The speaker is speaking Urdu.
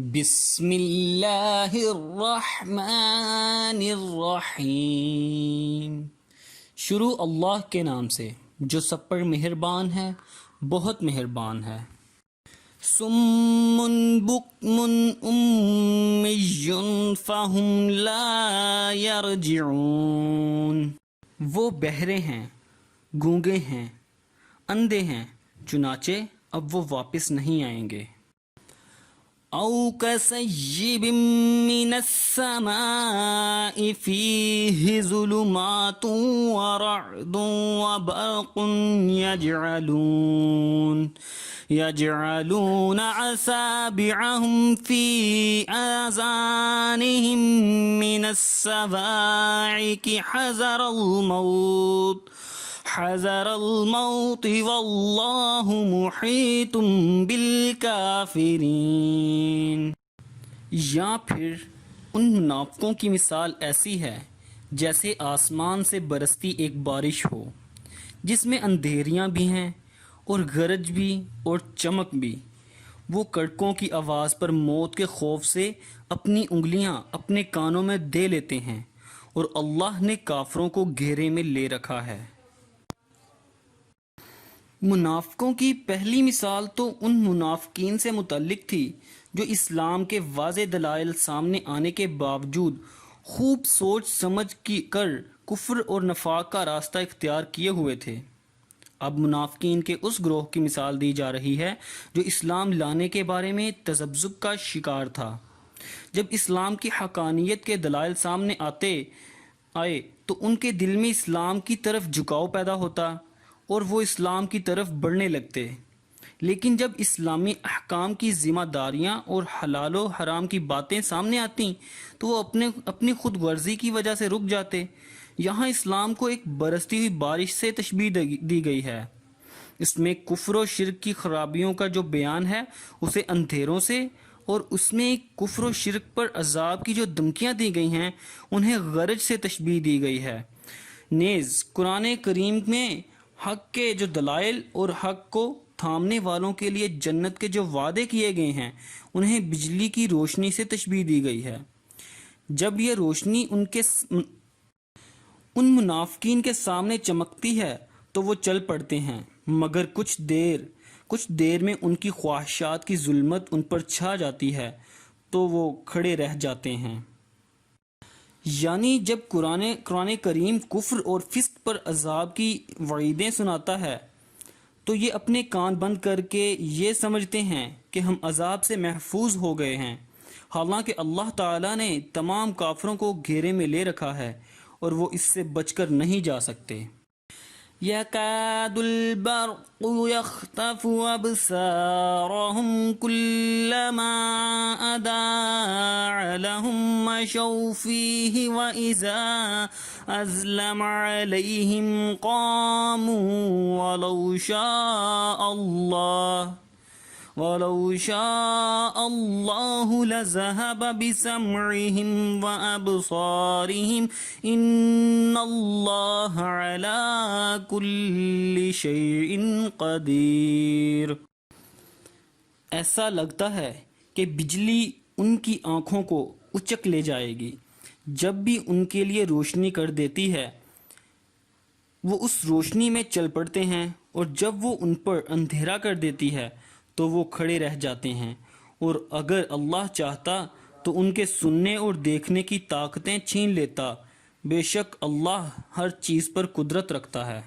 بسم اللہ الرحمن الرحیم۔ شروع اللہ کے نام سے جو سب پر مہربان ہے، بہت مہربان ہے۔ صم بکم امی فہم لا یرجعون۔ وہ بہرے ہیں، گونگے ہیں، اندھے ہیں، چنانچہ اب وہ واپس نہیں آئیں گے۔ او کصیب من السماء فیہ ظلمات ورعد وبرق یجعلون اصابعهم فی آذانهم من الصواعق حذر الموت واللہ محیط بالکافرین۔ یا پھر ان منافقوں کی مثال ایسی ہے جیسے آسمان سے برستی ایک بارش ہو، جس میں اندھیریاں بھی ہیں اور گرج بھی اور چمک بھی۔ وہ کڑکوں کی آواز پر موت کے خوف سے اپنی انگلیاں اپنے کانوں میں دے لیتے ہیں، اور اللہ نے کافروں کو گھیرے میں لے رکھا ہے۔ منافقوں کی پہلی مثال تو ان منافقین سے متعلق تھی جو اسلام کے واضح دلائل سامنے آنے کے باوجود خوب سوچ سمجھ کر کفر اور نفاق کا راستہ اختیار کیے ہوئے تھے۔ اب منافقین کے اس گروہ کی مثال دی جا رہی ہے جو اسلام لانے کے بارے میں تذبذب کا شکار تھا۔ جب اسلام کی حقانیت کے دلائل سامنے آئے تو ان کے دل میں اسلام کی طرف جھکاؤ پیدا ہوتا اور وہ اسلام کی طرف بڑھنے لگتے، لیکن جب اسلامی احکام کی ذمہ داریاں اور حلال و حرام کی باتیں سامنے آتی تو وہ اپنی خود غرضی کی وجہ سے رک جاتے۔ یہاں اسلام کو ایک برستی ہوئی بارش سے تشبیہ دی گئی ہے۔ اس میں کفر و شرک کی خرابیوں کا جو بیان ہے اسے اندھیروں سے، اور اس میں کفر و شرک پر عذاب کی جو دھمکیاں دی گئی ہیں انہیں غرج سے تشبیہ دی گئی ہے۔ نیز قرآن کریم میں حق کے جو دلائل اور حق کو تھامنے والوں کے لیے جنت کے جو وعدے کیے گئے ہیں انہیں بجلی کی روشنی سے تشبیہ دی گئی ہے۔ جب یہ روشنی ان منافقین کے سامنے چمکتی ہے تو وہ چل پڑتے ہیں، مگر کچھ دیر میں ان کی خواہشات کی ظلمت ان پر چھا جاتی ہے تو وہ کھڑے رہ جاتے ہیں۔ یعنی جب قرآن کریم کفر اور فسق پر عذاب کی وعیدیں سناتا ہے تو یہ اپنے کان بند کر کے یہ سمجھتے ہیں کہ ہم عذاب سے محفوظ ہو گئے ہیں، حالانکہ اللہ تعالیٰ نے تمام کافروں کو گھیرے میں لے رکھا ہے اور وہ اس سے بچ کر نہیں جا سکتے۔ يَكَادُ الْبَرْقُ يَخْطَفُ أَبْصَارَهُمْ كُلَّمَا أَضَاءَ لَهُم مَّشَوْا فِيهِ وَإِذَا أَظْلَمَ عَلَيْهِمْ قَامُوا وَلَوْ شَاءَ اللَّهُ لَذَهَبَ بِسَمْعِهِمْ وَأَبْصَارِهِمْ إِنَّ اللَّهَ عَلَى كُلِّ شَيْءٍ قَدِيرٌ۔ ایسا لگتا ہے کہ بجلی ان کی آنکھوں کو اچک لے جائے گی۔ جب بھی ان کے لیے روشنی کر دیتی ہے وہ اس روشنی میں چل پڑتے ہیں، اور جب وہ ان پر اندھیرا کر دیتی ہے تو وہ کھڑے رہ جاتے ہیں، اور اگر اللہ چاہتا تو ان کے سننے اور دیکھنے کی طاقتیں چھین لیتا۔ بے شک اللہ ہر چیز پر قدرت رکھتا ہے۔